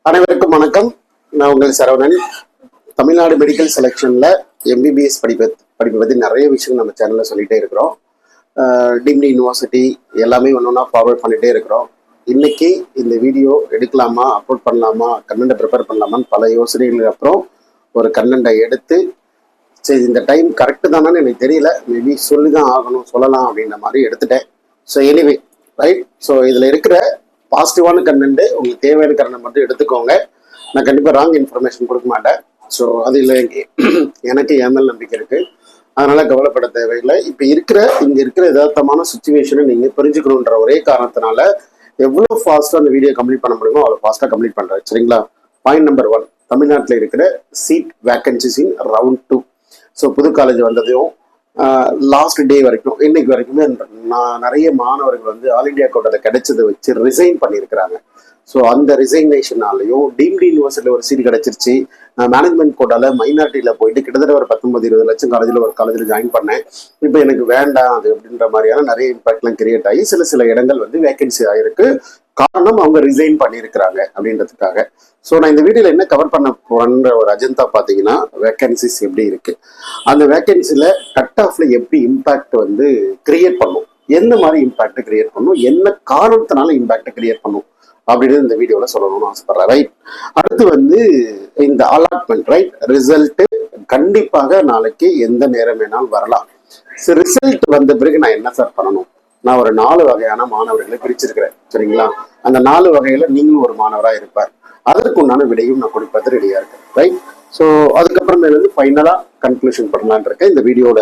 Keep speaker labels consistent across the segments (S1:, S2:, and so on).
S1: அனைவருக்கும் வணக்கம். நான் உங்கள் சரவணன். தமிழ்நாடு மெடிக்கல் செலெக்ஷனில் எம்பிபிஎஸ் படிப்பு பற்றி நிறைய விஷயம் நம்ம சேனலில் சொல்லிகிட்டே இருக்கிறோம். டீம்டு யூனிவர்சிட்டி எல்லாமே ஒன்றா ஃபார்வர்ட் பண்ணிகிட்டே இருக்கிறோம். இன்றைக்கி இந்த வீடியோ எடுக்கலாமா, அப்லோட் பண்ணலாமா, கண்டென்ட்டை ப்ரிப்பேர் பண்ணலாமான்னு பல யோசனைகளுக்கு அப்புறம் ஒரு கண்டென்ட்டை எடுத்து, சரி இந்த டைம் கரெக்டு தானேன்னு எனக்கு தெரியல, மேபி சொல்லி தான் ஆகணும், சொல்லலாம் அப்படின்ற மாதிரி எடுத்துட்டேன். So anyway right. ஸோ இதில் இருக்கிற பாசிட்டிவான கண்டென்ட் உங்களுக்கு தேவையான கண்டென்ட் மட்டும் எடுத்துக்கோங்க. நான் கண்டிப்பாக ராங் இன்ஃபர்மேஷன் கொடுக்க மாட்டேன். ஸோ அது இல்லை, எனக்கு எம்எல் நம்பிக்கை இருக்குது, அதனால் கவலைப்பட தேவையில்லை. இப்போ இங்கே இருக்கிற யதார்த்தமான சுச்சுவேஷனை நீங்கள் புரிஞ்சுக்கணுன்ற ஒரே காரணத்தினால எவ்வளோ ஃபாஸ்ட்டாக அந்த வீடியோ கம்ப்ளீட் பண்ண முடியுமோ அவ்வளோ ஃபாஸ்ட்டாக கம்ப்ளீட் பண்ணுறேன். சரிங்களா? பாயிண்ட் நம்பர் 1, தமிழ்நாட்டில் இருக்கிற seat vacancies in round 2. So புது காலேஜ் வந்ததையும் லாஸ்ட் டே வரைக்கும் இன்னைக்கு வரைக்குமே நான் நிறைய மாணவர்கள் வந்து ஆல் இண்டியா கோட்டாவில் கிடைச்சதை வச்சு ரிசைன் பண்ணியிருக்கிறாங்க. ஸோ அந்த ரிசைனேஷனாலையும் டீம்டு யூனிவர்சிட்டியில் ஒரு சீட் கிடைச்சிருச்சு. மேனேஜ்மெண்ட் கோட்டாவில் மைனாரிட்டியில் போயிட்டு கிட்டத்தட்ட ஒரு 19-20 லட்சம் ஒரு காலேஜில் ஜாயின் பண்ணேன். இப்போ எனக்கு வேண்டாம் அது அப்படின்ற மாதிரியான நிறைய இம்பாக்ட்லாம் கிரியேட் ஆகி சில இடங்கள் வந்து வேகன்சி ஆகிருக்கு. காரணம் அவங்க ரிசைன் பண்ணியிருக்கிறாங்க அப்படின்றதுக்காக. ஸோ நான் இந்த வீடியோவில் என்ன கவர் பண்ண போறேன்ற ஒரு அஜெண்டா பார்த்தீங்கன்னா, வேகன்சிஸ் எப்படி இருக்கு, அந்த வேகன்சியில் கட் ஆஃப்ல எப்படி இம்பாக்ட் வந்து கிரியேட் பண்ணும், எந்த மாதிரி இம்பாக்ட் கிரியேட் பண்ணும், என்ன காரணத்தினால இம்பாக்ட் கிரியேட் பண்ணும் அப்படின்னு இந்த வீடியோவில் சொல்லணும்னு ஆசைப்படுறேன். ரைட். அடுத்து வந்து இந்த அலாட்மெண்ட், ரைட், ரிசல்ட் கண்டிப்பாக நாளைக்கு எந்த நேரம் வேணாலும் வரலாம். ஸோ ரிசல்ட் வந்த பிறகு நான் என்ன சார் பண்ணணும்? நான் ஒரு 4 வகையான மாணவர்களை பிரிச்சிருக்கிறேன். சரிங்களா? அந்த 4 வகையில நீங்களும் ஒரு மாணவராக இருப்பார். அதற்கு உண்டான விடையும் நான் கொடுப்பது ரெடியா இருக்கேன். ரைட். ஸோ அதுக்கப்புறமே வந்து ஃபைனலா கன்க்ளூஷன் பண்ணலான் இருக்கேன். இந்த வீடியோட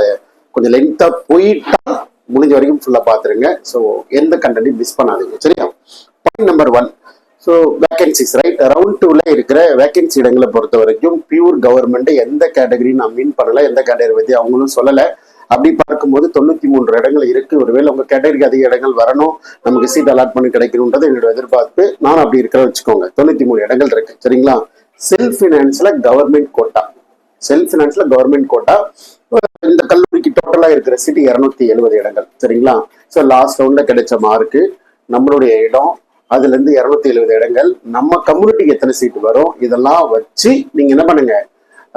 S1: கொஞ்சம் லென்த்தா போயிட்டா முடிஞ்ச வரைக்கும் ஃபுல்லா பாத்துருங்க. ஸோ எந்த கண்டென்ட்டையும் மிஸ் பண்ணாதீங்க. சரியா? Point number 1. So vacancies, right. Round 2ல இருக்கிற வேகன்சி இடங்களை பொறுத்த வரைக்கும் பியூர் கவர்மெண்ட் எந்த கேட்டகரி நான் மீன் பண்ணல, எந்த கேட்டகரி பத்தி அவங்களும் சொல்லலை. அப்படி பார்க்கும்போது 93 இடங்கள் இருக்கு. ஒருவேளை உங்க கேட்டகரிக்கு அதிக இடங்கள் வரணும், நமக்கு சீட் அலாட்மெண்ட் கிடைக்கணும்ன்றது என்னோட எதிர்பார்ப்பு. நான் அப்படி இருக்கிற வச்சுக்கோங்க. 93 இடங்கள் இருக்கு. சரிங்களா? செல்ஃப் பினான்ஸ்ல கவர்மெண்ட் கோட்டா, இந்த கல்லூரிக்கு டோட்டலா இருக்கிற சீட் 270 இடங்கள். சரிங்களா? ஸோ லாஸ்ட் ரவுண்ட்ல கிடைச்ச மார்க்கு, நம்மளுடைய இடம், அதுல இருந்து 270 இடங்கள், நம்ம கம்யூனிட்டிக்கு எத்தனை சீட் வரும், இதெல்லாம் வச்சு நீங்க என்ன பண்ணுங்க,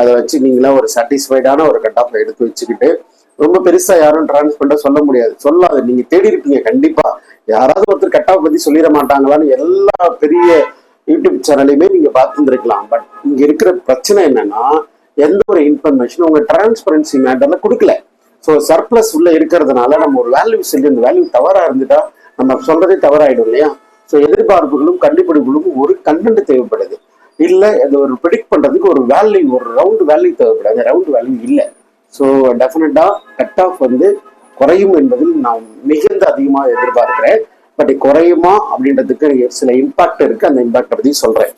S1: அதை வச்சு நீங்களா ஒரு சாட்டிஸ்ஃபைடான ஒரு கட் ஆஃப் எடுத்து வச்சுக்கிட்டு, ரொம்ப பெருசா யாரும் டிரான்ஸ்பெண்டா சொல்ல முடியாது, சொல்லாது, நீங்க தேடி இருப்பீங்க கண்டிப்பா. யாராவது ஒருத்தர் கட் ஆஃப் பத்தி சொல்லிட மாட்டாங்களான்னு எல்லா பெரிய யூடியூப் சேனலையுமே நீங்க பார்த்துருக்கலாம். பட் இங்க இருக்கிற பிரச்சனை என்னன்னா, எந்த ஒரு இன்ஃபர்மேஷன் உங்க டிரான்ஸ்பரன்சி மேட்டர்ல கொடுக்கல. ஸோ சர்ப்ளஸ் உள்ள இருக்கிறதுனால நம்ம ஒரு வேல்யூ சொல்லி அந்த வேல்யூ தவறா இருந்துட்டா நம்ம சொல்றதே தவறாயிடும் இல்லையா? ஸோ எதிர்பார்ப்புகளும் கண்டுபிடிப்புகளும் ஒரு கண்டென்ட் தேவைப்படுது. இல்ல அது ஒரு ப்ரெடிக்ட் பண்றதுக்கு ஒரு வேல்யூ, ஒரு ரவுண்ட் வேல்யூ தேவைப்படுது. ரவுண்ட் வேல்யூ இல்லை. ஸோ டெஃபினட்டா கட் ஆஃப் வந்து குறையும் என்பதில் நான் மிகுந்த அதிகமாக எதிர்பார்க்கிறேன். பட் குறையுமா அப்படின்றதுக்கு சில இம்பாக்ட் இருக்கு. அந்த இம்பாக்ட் பத்தி சொல்றேன்.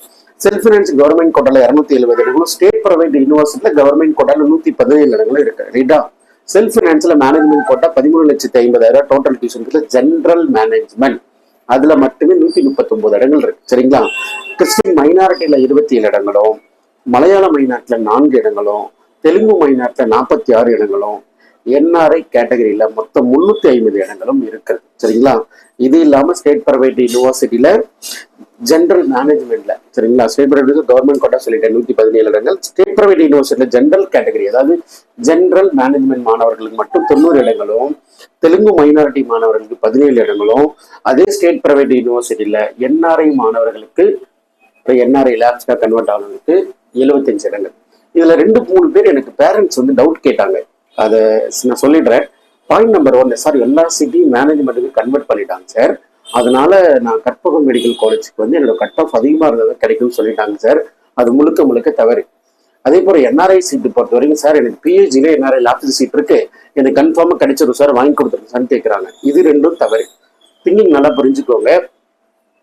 S1: செல்ஃப் பினான்ஸ் கவர்மெண்ட் கோட்டால 270 இடங்களும், ஸ்டேட் பிரைவேட் யூனிவர்சிட்டியில கவர்மெண்ட் கோட்டால 117 இடங்களும் இருக்கு. ரைட்டா? செல்ஃப் பினான்ஸ்ல management quota 13,50,000 total tuition, general management அதுல மட்டுமே 139 இடங்கள் இருக்கு. சரிங்களா? கிறிஸ்டின் மைனாரிட்டியில 27 இடங்களும், மலையாள மைனாரிட்டியில 4 இடங்களும், தெலுங்கு மைனாரிட்டியில 46 இடங்களும், என்ஆர்ஐ கேட்டகரியில மொத்தம் 350 இடங்களும் இருக்கு. சரிங்களா? இது இல்லாம ஸ்டேட் பிரைவேட் யூனிவர்சிட்டியில ஜென்ரல் மேனேஜ்மெண்ட்ல, சரிங்களா, ஸ்டேட் பிரைவேட் கவர்மெண்ட் கோட்டா சொல்லிட்டேன் 117 இடங்கள். ஸ்டேட் பிரைவேட் யூனிவர்சிட்டியில ஜென்ரல் கேட்டகரி, அதாவது ஜென்ரல் மேனேஜ்மெண்ட் மாணவர்களுக்கு மட்டும் 90 இடங்களும், தெலுங்கு மைனாரிட்டி மாணவர்களுக்கு 17 இடங்களும், அதே ஸ்டேட் பிரைவேட் யூனிவர்சிட்டியில என்ஆர்ஐ மாணவர்களுக்கு, என்ஆர்ஐ லேப்ஸ்டா கன்வெர்ட் ஆனவங்களுக்கு 75 இடங்கள். இதுல 2-3 பேர் எனக்கு பேரண்ட்ஸ் வந்து டவுட் கேட்டாங்க. அதை நான் சொல்லிடுறேன். பாயிண்ட் நம்பர் 1, சார் எல்லா சிட்டியும் மேனேஜ்மெண்ட்டுக்கு கன்வெர்ட் பண்ணிட்டாங்க சார், அதனால நான் கற்பகம் மெடிக்கல் காலேஜுக்கு வந்து என்னோட கட் ஆஃப் அதிகமா இருந்தது கிடைக்கும்னு சொல்லிட்டாங்க சார். அது முழுக்க தவறு. அதே போல என்ஆர்ஐ சீட்டு பொறுத்த வரைக்கும், சார் எனக்கு பிஹெச்டில என்ஆர்ஐ லேப்ஸ் சீட் இருக்கு, எனக்கு கன்ஃபார்மா கிடைச்சிடும் சார், வாங்கி கொடுத்துருங்க சார் கேட்கிறாங்க. இது ரெண்டும் தவறு. திங்கிங் நல்லா புரிஞ்சுக்கோங்க.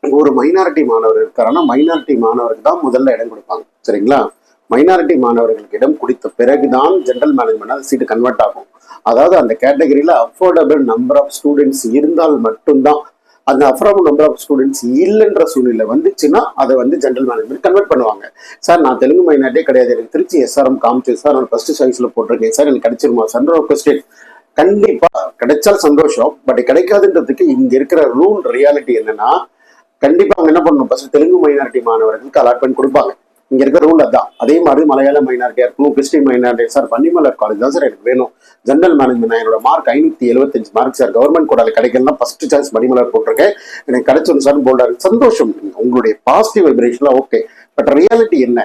S1: ஒரு மைனாரிட்டி மாணவர் இருக்காருன்னா மைனாரிட்டி மாணவருக்கு தான் முதல்ல இடம் கொடுப்பாங்க. சரிங்களா? மைனாரிட்டி மாணவர்களுக்கு இடம் கொடுத்த பிறகுதான் ஜென்ரல் மேனேஜ்மெண்ட் சீட்டு கன்வெர்ட் ஆகும். அதாவது அந்த கேட்டகரியில அஃபோர்டபிள் நம்பர் ஆஃப் ஸ்டூடெண்ட்ஸ் இருந்தால் மட்டும்தான். அந்த அஃபோர்டபிள் நம்பர் ஆஃப் ஸ்டூடெண்ட்ஸ் இல்லைன்ற சூழ்நிலை வந்துச்சுன்னா அதை வந்து ஜென்ரல் மேனேஜ்மெண்ட் கன்வெர்ட் பண்ணுவாங்க. சார் நான் தெலுங்கு மைனாரிட்டியே கிடையாது, எனக்கு திருச்சி எஸ்ஆர்எம் காமிச்சு சார், நான் ஃபர்ஸ்ட் சாய்ஸ்ல போட்டிருக்கேன் சார், எனக்கு கிடைச்சிருமா சார் கொஸ்டின். கண்டிப்பா கிடைச்சால் சந்தோஷம். பட் கிடைக்காதுன்றதுக்கு இங்க இருக்கிற ரூல் ரியாலிட்டி என்னன்னா, கண்டிப்பா அவங்க என்ன பண்ணணும், ஃபர்ஸ்ட் தெலுங்கு மைனாரிட்டி மாணவர்களுக்கு அலாட்மெண்ட் கொடுப்பாங்க. இங்க இருக்க ரூல் அதான். அதே மாதிரி மலையாள மைனாரிட்டியா இருக்கணும், கிறிஸ்டின் மைனாரிட்டி. சார் பன்னிமலர் காலேஜ் தான் சார் எனக்கு வேணும், ஜெனரல் மேனேஜ்மெண்ட், என்னோட மார்க் 575 மார்க் சார், கவர்மெண்ட் கூட கிடைக்கலாம், ஃபர்ஸ்ட் சாய்ஸ் பன்னிமலர் போட்டிருக்கேன், எனக்கு கிடைச்சோம் சார் போல்டா இருக்கு. சந்தோஷம், உங்களுடைய பாசிட்டிவ் வைப்ரேஷன்லாம் ஓகே. பட் ரியாலிட்டி என்ன,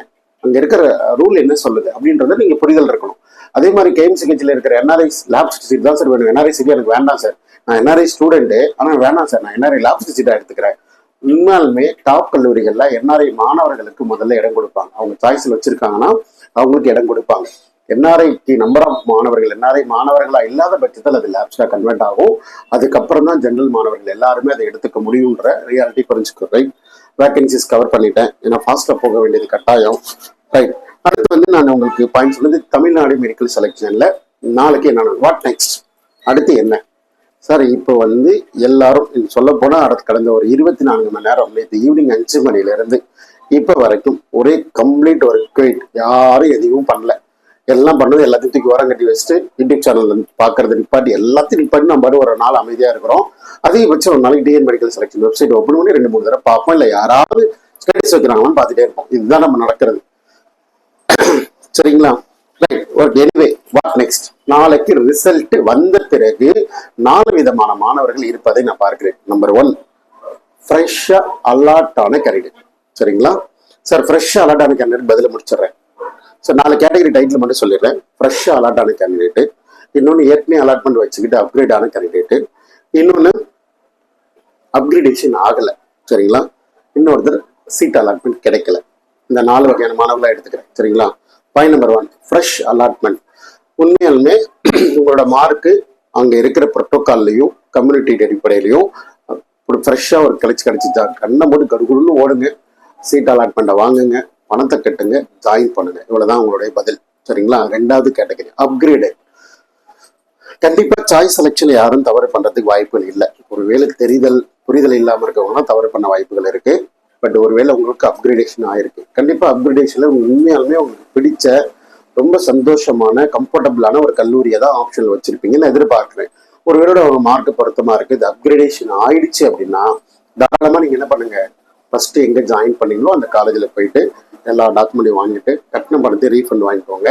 S1: அங்க இருக்கிற ரூல் என்ன சொல்லுது அப்படின்றத நீங்க புரிதல் இருக்கணும். அதே மாதிரி கேஎம்சிஹெச்ல இருக்கிற என்ஆர்ஐ லேப் சீட் தான் சார் வேணும், என்ஆர்ஐ சீட் எனக்கு வேண்டாம் சார், நான் என்ஆர்ஐ ஸ்டூடெண்ட், ஆனா வேணாம் சார், நான் என்ஆர்ஐ லேப் சீட்டா எடுத்துக்கிறேன். உண்மையாலுமே டாப் கல்லூரிகள்ல என்ஆர்ஐ மாணவர்களுக்கு முதல்ல இடம் கொடுப்பாங்க. அவங்க சாய்ஸ்ல வச்சிருக்காங்கன்னா அவங்களுக்கு இடம் கொடுப்பாங்க. என்ஆர்ஐக்கு நம்பர் ஆஃப் மாணவர்கள் என்ஆர்ஐ மாணவர்களா இல்லாத பட்சத்தில் அது லேப்ஸ்டா கன்வெர்ட் ஆகும். அதுக்கப்புறம் தான் ஜெனரல் மாணவர்கள் எல்லாருமே அதை எடுத்துக்க முடியுன்ற ரியாலிட்டி புரிஞ்சுக்கோ. ரைட், வேகன்சிஸ் கவர் பண்ணிட்டேன், ஏன்னா ஃபாஸ்டா போக வேண்டியது கட்டாயம். ரைட், அடுத்து வந்து நான் உங்களுக்கு பாயிண்ட் சொன்னது தமிழ்நாடு மெடிக்கல் செலெக்ஷன்ல நாளைக்கு என்ன, வாட் நெக்ஸ்ட், அடுத்து என்ன சார். இப்போ வந்து எல்லாரும் சொல்ல போனா அடுத்து கடந்த ஒரு 24 மணி நேரம், நேற்று ஈவினிங் 5 மணில இருந்து இப்ப வரைக்கும் ஒரே கம்ப்ளீட் ஒர்க் வெயிட், யாரும் எதையும் பண்ணல. எல்லாம் பண்ணது எல்லாத்தையும் தூக்கி ஓரம் கட்டி வச்சுட்டு யூடியூப் சேனல்ல பாக்குறது நிப்பாட்டி, எல்லாத்தையும் நிப்பாட்டி நம்ம பாட்டு ஒரு நாள் அமைதியா இருக்கிறோம். அதிகபட்சம் ஒரு நாளைக்கு TN medical selection website open பண்ணி 2-3 தடவை பார்ப்போம், இல்ல யாராவது ஸ்டேட்டஸ் வைக்கிறாங்களான்னு பார்த்துட்டே இருப்போம். இதுதான் நம்ம நடக்கிறது, சரிங்களா? எனிவே வாட் நெக்ஸ்ட், நாளைக்கு ரிசல்ட் வந்த பிறகு 4 விதமான மாணவர்கள் இருப்பதை நான் பார்க்கிறேன். நம்பர் 1, ஃப்ரெஷ்ஷா அலாட் ஆன கேண்டிடேட். சரிங்களா சார்? ஃப்ரெஷ்ஷா அலாட் ஆன கேண்டிடேட் பதில முடிச்சிடுறேன் சார். 4 கேட்டகரி டைட்டில் மட்டும் சொல்லிடுறேன். ஃப்ரெஷ்ஷா அலாட் ஆன கேண்டிடேட், இன்னொன்னு ஏற்கனவே அலாட்மெண்ட் வச்சுக்கிட்டு அப்கிரேட் ஆன கேண்டிடேட், இன்னொன்னு அப்கிரேடேஷன் ஆகல. சரிங்களா? இன்னொருத்தர் சீட் அலாட்மெண்ட் கிடைக்கல. இந்த 4 வகையான மாணவர்களா எடுத்துக்கிறேன். சரிங்களா? Point number 1, fresh allotment. உண்மையாலுமே உங்களோட மார்க்கு அங்க இருக்கிற புரோட்டோகால்லையும் கம்யூனிட்டி அடிப்படையிலையும் ஃப்ரெஷ்ஷா ஒரு கிடைச்சிச்சா, கண்ணை போட்டு கடுகுடுன்னு ஓடுங்க, சீட் அலாட்மெண்ட்டை வாங்குங்க, பணத்தை கட்டுங்க, ஜாயின் பண்ணுங்க. இவ்வளவுதான் உங்களுடைய பதில். சரிங்களா? 2வது கேட்டகரி அப்கிரேடு. கண்டிப்பா சாய்ஸ் செலெக்ஷன் யாரும் தவறு பண்றதுக்கு வாய்ப்புகள் இல்லை. ஒருவேளை புரிதல் இல்லாம இருக்கவங்கன்னா தவறு பண்ண வாய்ப்புகள் இருக்கு. பட் ஒருவேளை உங்களுக்கு அப்கிரேடேஷன் ஆயிருக்கு, கண்டிப்பா அப்கிரேடேஷன்ல உண்மையாலுமே உங்களுக்கு பிடிச்ச ரொம்ப சந்தோஷமான கம்ஃபர்டபுளான ஒரு கல்லூரியை தான் ஆப்ஷன் வச்சிருப்பீங்கன்னு எதிர்பார்க்கிறேன். ஒருவேளை உங்க மார்க் பொருத்தமா இருக்கு, இது அப்கிரேடேஷன் ஆயிடுச்சு அப்படின்னா தாராளமா நீங்க என்ன பண்ணுங்க, ஃபர்ஸ்ட் எங்க ஜாயின் பண்ணீங்களோ அந்த காலேஜ்ல போயிட்டு எல்லா டாக்குமெண்ட்டையும் வாங்கிட்டு கட்டண பணத்தை ரீஃபண்ட் வாங்கிக்கோங்க.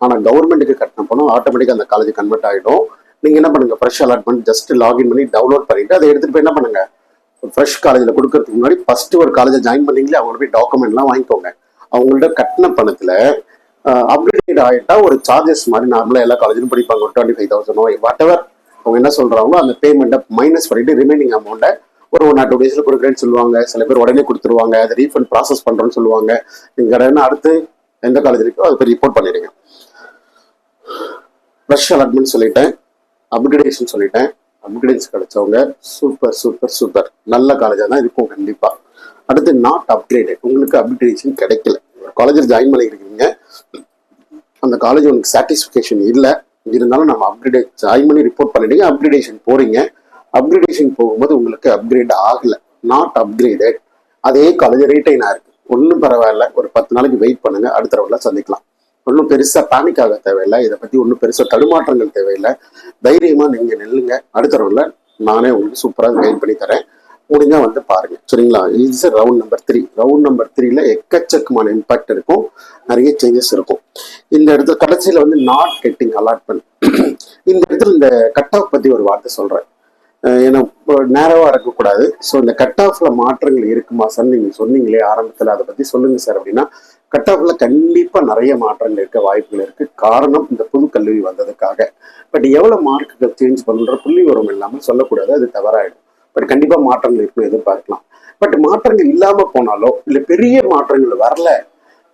S1: ஆனா கவர்மெண்ட்டுக்கு கட்டண பணம் ஆட்டோமேட்டிக்கா அந்த காலேஜ் கன்வெர்ட் ஆகிடும். நீங்க என்ன பண்ணுங்க, ஃப்ரெஷ் அலாட்மெண்ட் ஜஸ்ட் லாகின் பண்ணி டவுன்லோட் பண்ணிட்டு அதை எடுத்துட்டு போய் என்ன பண்ணுங்க, ஃப்ரெஷ் காலேஜ்ல கொடுக்கறதுக்கு முன்னாடி ஃபர்ஸ்ட் ஒரு காலேஜை ஜாயின் பண்ணீங்களே அவங்க போய் டாக்குமெண்ட்லாம் வாங்கிக்கோங்க. அவங்கள்ட்ட கட்டண பணத்துல அப்கிரேட் ஆகிட்டா ஒரு சார்ஜஸ் மாதிரி நார்மலா எல்லா காலேஜிலும் படிப்பாங்க, 25,000 வாட் எவர் அவங்க என்ன சொல்றாங்களோ அந்த பேமெண்ட்டை மைனஸ் பண்ணிட்டு ரிமைனிங் அமௌண்ட்டை ஒரு 1 or 2 daysல கொடுக்குறேன்னு சொல்லுவாங்க. சில பேர் உடனே கொடுத்துருவாங்க, அதை ரீஃபண்ட் ப்ராசஸ் பண்றோம்னு சொல்லுவாங்க. நீங்க அடுத்து எந்த காலேஜ் இருக்கோ அதுக்கு ரிப்போர்ட் பண்ணிடுங்க. ஃப்ரெஷ் அலாட்மெண்ட் சொல்லிட்டேன், அப்கிரேடேஷன் சொல்லிட்டேன். அப்கிரேட்ஸ் கிடைச்சவங்க சூப்பர் சூப்பர் சூப்பர், நல்ல காலேஜாக தான் இருக்கும் கண்டிப்பா. அடுத்து நாட் அப்கிரேடட், உங்களுக்கு அப்கிரேடேஷன் கிடைக்கல, காலேஜில் ஜாயின் பண்ணிக்கிறீங்க, அந்த காலேஜ் உங்களுக்கு சாட்டிஸ்ஃபிகேஷன் இல்லை, இருந்தாலும் நம்ம அப்கிரேட் ஜாயின் பண்ணி ரிப்போர்ட் பண்ணிட்டீங்க, அப்கிரேடேஷன் போறீங்க. அப்கிரேடேஷன் போகும்போது உங்களுக்கு அப்கிரேட் ஆகல, நாட் அப்கிரேடட், அதே காலேஜ் ரீட்டைன் ஆயிருக்கு. ஒன்றும் பரவாயில்ல, ஒரு 10 நாளைக்கு வெயிட் பண்ணுங்க, அடுத்த ரவுண்ட்ல சந்திக்கலாம். ஒன்றும் பெருசா பேனிக் ஆக தேவையில்லை, இதை பத்தி ஒன்றும் பெருசா தடுமாற்றங்கள் தேவையில்லை. தைரியமா நீங்க நெல்லுங்க, அடுத்த ரவுண்ட்ல நானே உங்களுக்கு சூப்பராக கைட் பண்ணி தரேன். முடிஞ்சா வந்து பாருங்க. சரிங்களா? இது ரவுண்ட் நம்பர் 3. ரவுண்ட் நம்பர் 3ல எக்கச்சக்கமான இம்பாக்ட் இருக்கும், நிறைய சேஞ்சஸ் இருக்கும். இந்த இடத்துல கடைசியில வந்து நாட் கெட்டிங் அலாட்மெண்ட். இந்த இடத்துல இந்த கட் ஆஃப் பத்தி ஒரு வார்த்தை சொல்றேன், ஏன்னா நேரவா இருக்கக்கூடாது. ஸோ இந்த கட் ஆஃப்ல மாற்றங்கள் இருக்குமா சார், நீங்க சொன்னீங்களே ஆரம்பத்துல, அதை பத்தி சொல்லுங்க சார் அப்படின்னா, கட் ஆஃப்ல கண்டிப்பா நிறைய மாற்றங்கள் இருக்க வாய்ப்புகள் இருக்கு. காரணம் இந்த புது கல்லூரி வந்ததுக்காக. பட் எவ்வளவு மார்க்குகள் சேஞ்ச் பண்ற புள்ளி வரும் இல்லாமல் சொல்லக்கூடாது, அது தவறாயிடும். பட் கண்டிப்பா மாற்றங்கள் இருக்கும், எதிர்பார்க்கலாம். பட் மாற்றங்கள் இல்லாம போனாலோ இல்ல பெரிய மாற்றங்கள் வரல,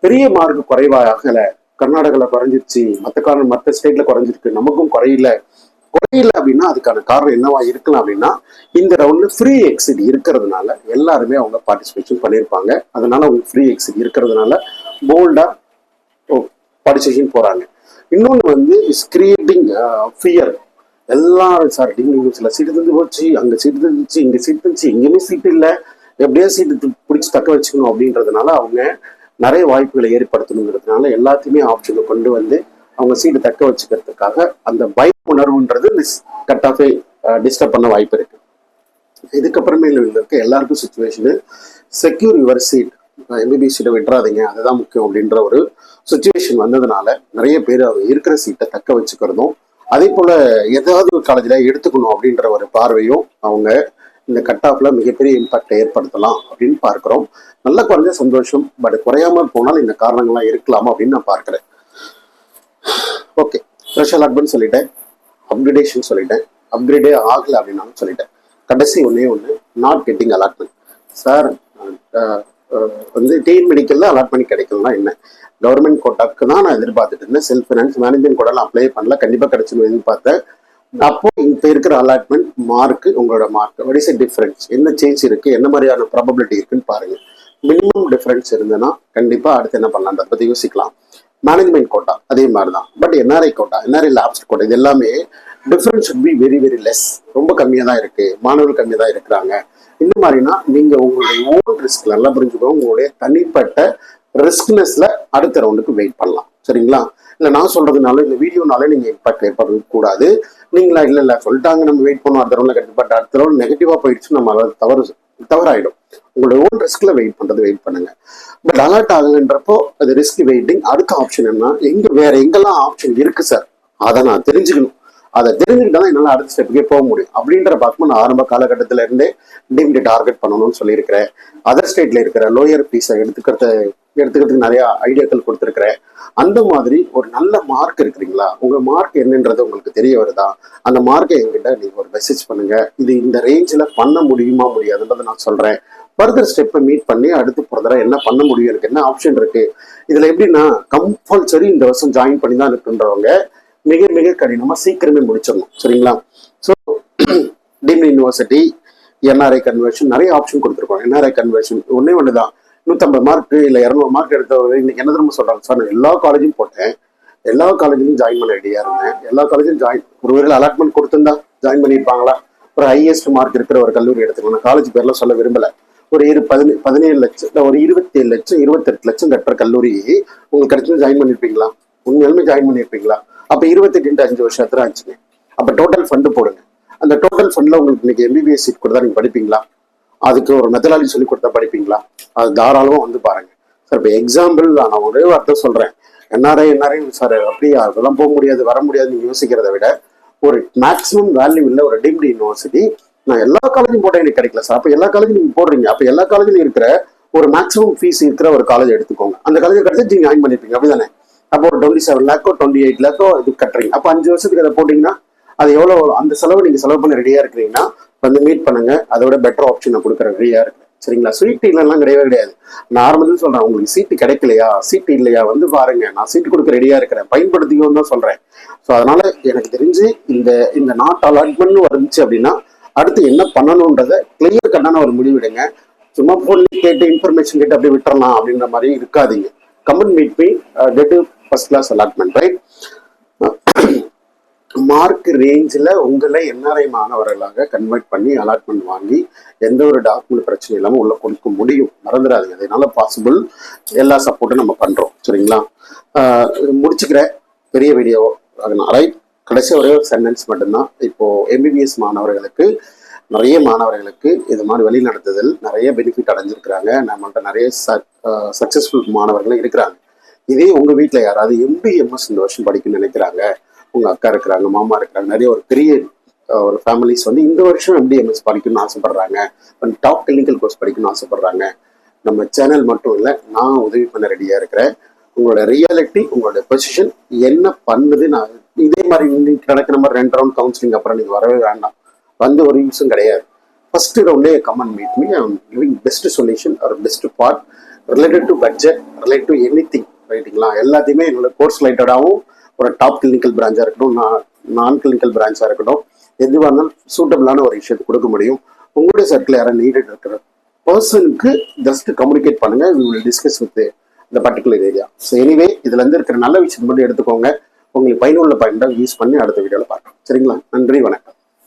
S1: பெரிய மார்க் குறைவாகல, கர்நாடகால குறைஞ்சிருச்சு, மற்ற ஸ்டேட்ல குறைஞ்சிருக்கு, நமக்கும் குறையல அப்படின்னா அதுக்கான காரணம் என்னவா இருக்கலாம் அப்படின்னா, இந்த ரவுண்ட்ல ஃப்ரீ எக்ஸிட் இருக்கிறதுனால எல்லாருமே அவங்க பார்ட்டிசிபேஷன் பண்ணியிருப்பாங்க. அதனால அவங்க ஃப்ரீ எக்ஸிட் இருக்கிறதுனால போல்டா பார்ட்டிசிபேஷன் போறாங்க. இன்னொன்று வந்து இஸ் கிரியேட்டிங் ஃபியர். எல்லாரும் சார் டிகிரில சீட்டு தந்து போச்சு, அங்க சீட்டு தந்துச்சு, இங்க சீட்டு தந்துச்சு, எங்கேயுமே சீட்டு இல்லை, எப்படியா சீட்டு பிடிச்சி தக்க வச்சுக்கணும் அப்படின்றதுனால அவங்க நிறைய வாய்ப்புகளை ஏற்படுத்தணுங்கிறதுனால எல்லாத்தையுமே ஆப்ஷனை கொண்டு வந்து அவங்க சீட்டு தக்க வச்சுக்கிறதுக்காக அந்த பய உணர்வுன்றது கட் ஆஃபே டிஸ்டர்ப் பண்ண வாய்ப்பு இருக்கு. இதுக்கப்புறமே இருக்க எல்லாருக்கும் situation secure your seat, MBBS சீட்டை விட்டுறாதீங்க, அதுதான் முக்கியம் அப்படின்ற ஒரு சுச்சுவேஷன் வந்ததுனால நிறைய பேர் அவர் இருக்கிற சீட்டை தக்க வச்சுக்கிறதும், அதே போல ஏதாவது ஒரு காலேஜில் எடுத்துக்கணும் அப்படின்ற ஒரு பார்வையும் அவங்க இந்த கட் ஆஃப்ல மிகப்பெரிய இம்பாக்டை ஏற்படுத்தலாம் அப்படின்னு பார்க்குறோம். நல்ல குறைஞ்ச சந்தோஷம், பட் குறையாம போனால் இந்த காரணங்கள்லாம் இருக்கலாமா அப்படின்னு நான் பார்க்குறேன். ஓகே, ஃப்ரெஷ் அலாட்மெண்ட் சொல்லிட்டேன், அப்கிரேடேஷன் சொல்லிட்டேன், அப்கிரேடே ஆகலை அப்படின்னாலும் சொல்லிட்டேன். கடைசி ஒன்று நாட் கெட்டிங் அலாட்மெண்ட். சார் வந்து டிஎன் மெடிக்கல்ல அலாட்மெண்ட் கிடைக்கலன்னா என்ன? கவர்மெண்ட் கோட்டாக்கு தான் நான் எதிர்பார்த்துட்டு இருந்தேன். செல்ஃப் ஃபைனான்ஸ் மேனேஜ்மெண்ட் கோட்டால அப்ளை பண்ணல, கண்டிப்பாக கிடைச்சிடும் எதிர்பார்த்தேன். அப்போ இப்போ இருக்கிற அலாட்மெண்ட் மார்க்கு, உங்களோட mark what is the difference, என்ன சேஞ்ச் இருக்கு, என்ன மாதிரியான ப்ராபபிலிட்டி இருக்குன்னு பாருங்க. மினிமம் டிஃபரன்ஸ் இருந்ததுன்னா கண்டிப்பா அடுத்து என்ன பண்ணலான்றத பத்தி யோசிக்கலாம். மேனேஜ்மெண்ட் கோட்டா அதே மாதிரி தான், but NRI quota, NRI lapse quota, இது எல்லாமே difference should be very very less, ரொம்ப கம்மியாக தான் இருக்கு, மாணவர்கள் கம்மியாக தான் இருக்கிறாங்க. இந்த மாதிரினா நீங்க உங்களுடைய ஓன் ரிஸ்க் நல்லா புரிஞ்சுக்கோங்க, உங்களுடைய தனிப்பட்ட ரிஸ்க்னஸ்ல அடுத்த ரவுண்டுக்கு வெயிட் பண்ணலாம். சரிங்களா? இல்லை நான் சொல்றதுனால இந்த வீடியோனால நீங்க இம்பாக்ட் ஏற்படுறது கூடாது. நீங்களா இல்லை சொல்லிட்டாங்க நம்ம வெயிட் பண்ணுவோம் அடுத்த ரவுண்ட்ல கண்டிப்பா, அடுத்த ரவுண்ட் நெகட்டிவா போயிடுச்சு, நம்ம அதை தவறாயிடும். உங்களோட ஓன் ரிஸ்க்ல வெயிட் பண்ணுங்க. பட் அலர்ட் ஆகுன்றப்போ அது ரிஸ்க் வெயிட்டிங். அடுத்த ஆப்ஷன் என்ன, வேற எங்கெல்லாம் ஆப்ஷன் இருக்கு சார், அதை நான் தெரிஞ்சுக்கணும். அதை தெரிஞ்சுக்கிட்டா தான் என்னால் அடுத்த ஸ்டெப்புக்கே போக முடியும் அப்படின்ற பார்க்கும்போது நான் ஆரம்ப காலகட்டத்தில இருந்தே டீம்டு டார்கெட் பண்ணணும்னு சொல்லியிருக்கிறேன். அதர் ஸ்டேட்ல இருக்கிற லோயர் ஃபீஸை எடுத்துக்கிறதுக்கு நிறைய ஐடியாக்கள் கொடுத்துருக்கிறேன். அந்த மாதிரி ஒரு நல்ல மார்க் இருக்கிறீங்களா, உங்க மார்க் என்னன்றது உங்களுக்கு தெரிய வருதா, அந்த மார்க்கை என்கிட்ட நீங்க ஒரு மெசேஜ் பண்ணுங்க. இது இந்த ரேஞ்சில் பண்ண முடியுமா முடியாதுன்றதை நான் சொல்றேன். ஃபர்தர் ஸ்டெப்பை மீட் பண்ணி அடுத்து ஃபர்தரா என்ன பண்ண முடியும், எனக்கு என்ன ஆப்ஷன் இருக்கு. இதுல எப்படின்னா கம்பல்சரி இந்த வருஷம் ஜாயின் பண்ணி தான் இருக்குன்றவங்க மிக மிக கடினமா சீக்கிரமே முடிச்சிடணும். சரிங்களா? So deemed university, NRI conversion, நிறைய ஆப்ஷன் கொடுத்துருக்கோம். என்ஆர்ஐ கன்வர்ஷன் ஒண்ணே தான், 150 மார்க் இல்லை 200 மார்க் எடுத்தவங்க இன்னைக்கு என்ன திரும்ப சொல்றாங்க சார், நான் எல்லா காலேஜும் போட்டேன், எல்லா காலேஜ்லையும் ஜாயின் பண்ண ரெடியா இருந்தேன், எல்லா காலேஜும் ஜாயின், ஒருவேளை அலாட்மெண்ட் கொடுத்துருந்தா ஜாயின் பண்ணியிருப்பாங்களா? ஒரு ஹையஸ்ட் மார்க் இருக்கிற ஒரு கல்லூரி எடுத்துக்கணும், நான் காலேஜ் பேர்லாம் சொல்ல விரும்பல. ஒரு 17 லட்சம் இல்லை ஒரு 27 லட்சம் 28 லட்சம் கட்டுற கல்லூரி உங்களுக்கு கிடைச்சு ஜாயின் பண்ணியிருப்பீங்களா? உண்மையாலுமே ஜாயின் பண்ணியிருப்பீங்களா? அப்போ 28 5 வருஷத்துல ஆச்சுங்க. அப்போ டோட்டல் ஃபண்டு போடுங்க. அந்த டோட்டல் ஃபண்ட்ல உங்களுக்கு இன்னைக்கு எம்பிபிஎஸ் சீட் கொடுத்தா நீங்க படிப்பீங்களா? அதுக்கு ஒரு மெத்தடாலஜி சொல்லி கொடுத்தா படிப்பீங்களா? அது தாராளமா வந்து பாருங்க சார். இப்போ எக்ஸாம்பிள் நான் ஒரே வார்த்தை சொல்றேன், என்ஆர்ஐ சார் அப்படியே அதெல்லாம் போக முடியாது வர முடியாது நீங்க யோசிக்கிறத விட ஒரு மேக்ஸிமம் வேல்யூ இல்லை ஒரு டீம்டு யூனிவர்சிட்டி. நான் எல்லா காலேஜும் போட்டேன் எனக்கு கிடைக்கல சார், அப்போ எல்லா காலேஜும் நீங்க போடுறீங்க, அப்போ எல்லா காலேஜ்லையும் இருக்கிற ஒரு மேக்ஸிமம் ஃபீஸ் இருக்கிற ஒரு காலேஜ் எடுத்துக்கோங்க. அந்த காலேஜ் கிடைச்சி நீங்க ஜாயின் பண்ணிருப்பீங்க, அப்படிதானே? அப்போ ஒரு 27 லேக்கோ 28 லேக்கோ இது கட்டுறீங்க. அப்போ 5 வருஷத்துக்கு அதை போட்டீங்கன்னா அது எவ்வளோ, அந்த செலவு நீங்க செலவு பண்ண ரெடியா இருக்கிறீங்கன்னா வந்து மீட் பண்ணுங்க. அதோட பெட்டர் ஆப்ஷனை கொடுக்குற ரெடியா இருக்கு. சரிங்களா? சீட்டு இல்லைன்னா கிடையவே கிடையாது. நான் ஆரம்பத்தில் சொல்றேன், உங்களுக்கு சீட்டு கிடைக்கலையா, சீட்டு இல்லையா, வந்து பாருங்க, நான் சீட்டு கொடுக்க ரெடியா இருக்கிறேன், பயன்படுத்திக்கோன்னு தான் சொல்றேன். ஸோ அதனால எனக்கு தெரிஞ்சு இந்த நாட் அலாட்மெண்ட் வந்துச்சு அப்படின்னா அடுத்து என்ன பண்ணணுன்றதை கிளியர் கட்டான ஒரு முடிவிடுங்க. சும்மா போன் கேட்டு இன்ஃபர்மேஷன் கேட்டு அப்படியே விட்டுறலாம் அப்படின்ற மாதிரி இருக்காதீங்க. Comment meet me get first class allotment, right? Mark ரேஞ்சில் உங்களை என்ஆர்ஐ மாணவர்களாக கன்வெர்ட் பண்ணி அலாட்மெண்ட் வாங்கி எந்த ஒரு டாக்குமெண்ட் பிரச்சனை இல்லாமல் உள்ள கொடுக்க முடியும். மறந்துடாதீங்க, அதனால பாசிபிள் எல்லா சப்போர்ட்டும் நம்ம பண்றோம். சரிங்களா? முடிச்சுக்கிறேன் பெரிய வீடியோ. ரைட், கடைசி ஒரே ஒரு சென்டென்ஸ் மட்டும்தான். இப்போ எம்பிபிஎஸ் மாணவர்களுக்கு நிறைய மாணவர்களுக்கு இது மாதிரி வழி நடத்துதல் நிறைய பெனிஃபிட் அடைஞ்சிருக்கிறாங்க. நம்மள்ட்ட நிறைய சக்சஸ்ஃபுல் மாணவர்களும் இருக்கிறாங்க. இதே உங்க வீட்டில் யாராவது எம்பிஎம்எஸ் இந்த வருஷம் படிக்கணும்னு நினைக்கிறாங்க, உங்க அக்கா இருக்கிறாங்க, மாமா இருக்கிறாங்க, நிறைய ஒரு பெரிய ஒரு ஃபேமிலிஸ் வந்து இந்த வருஷம் எம்பிஎம்எஸ் படிக்கணும்னு ஆசைப்படுறாங்க, டாப் டெக்னிக்கல் கோர்ஸ் படிக்கணும்னு ஆசைப்படுறாங்க, நம்ம சேனல் மட்டும் இல்லை, நான் உதவி பண்ண ரெடியா இருக்கிறேன். உங்களோட ரியாலிட்டி, உங்களோட பொசிஷன் என்ன பண்ணுது, நான் இதே மாதிரி இன்னைக்கு நடக்கிற மாதிரி 2 ரவுண்ட் கவுன்சிலிங் அப்புறம் நீங்க வரவே வேண்டாம், வந்து ஒரு யூஸும் கிடையாது. ஃபர்ஸ்ட் ரவுண்டே comment meet me, I am giving best solution or best part related to budget, relate to anything, ரைட்டுங்களா? எல்லாத்தையுமே என்னோட கோர்ஸ் ரிலேட்டடாகவும் ஒரு டாப் கிளினிக்கல் பிரான்ச்சாக இருக்கட்டும், நான் கிளினிக்கல் பிரான்ச்சாக இருக்கட்டும், எதுவாக இருந்தாலும் சூட்டபிளான ஒரு விஷயத்தை கொடுக்க முடியும். உங்களுடைய சர்க்கிள் யாரும் நீடட் இருக்கிற பர்சனுக்கு ஜஸ்ட் கம்யூனிகேட் பண்ணுங்க, we will discuss with the particular area. So anyway இதுல இருந்து இருக்கிற நல்ல விஷயம் மட்டும் எடுத்துக்கோங்க, உங்களுக்கு பயனுள்ள பாயிண்டா யூஸ் பண்ணி அடுத்த வீடியோவில் பார்க்கலாம். சரிங்களா? நன்றி, வணக்கம்.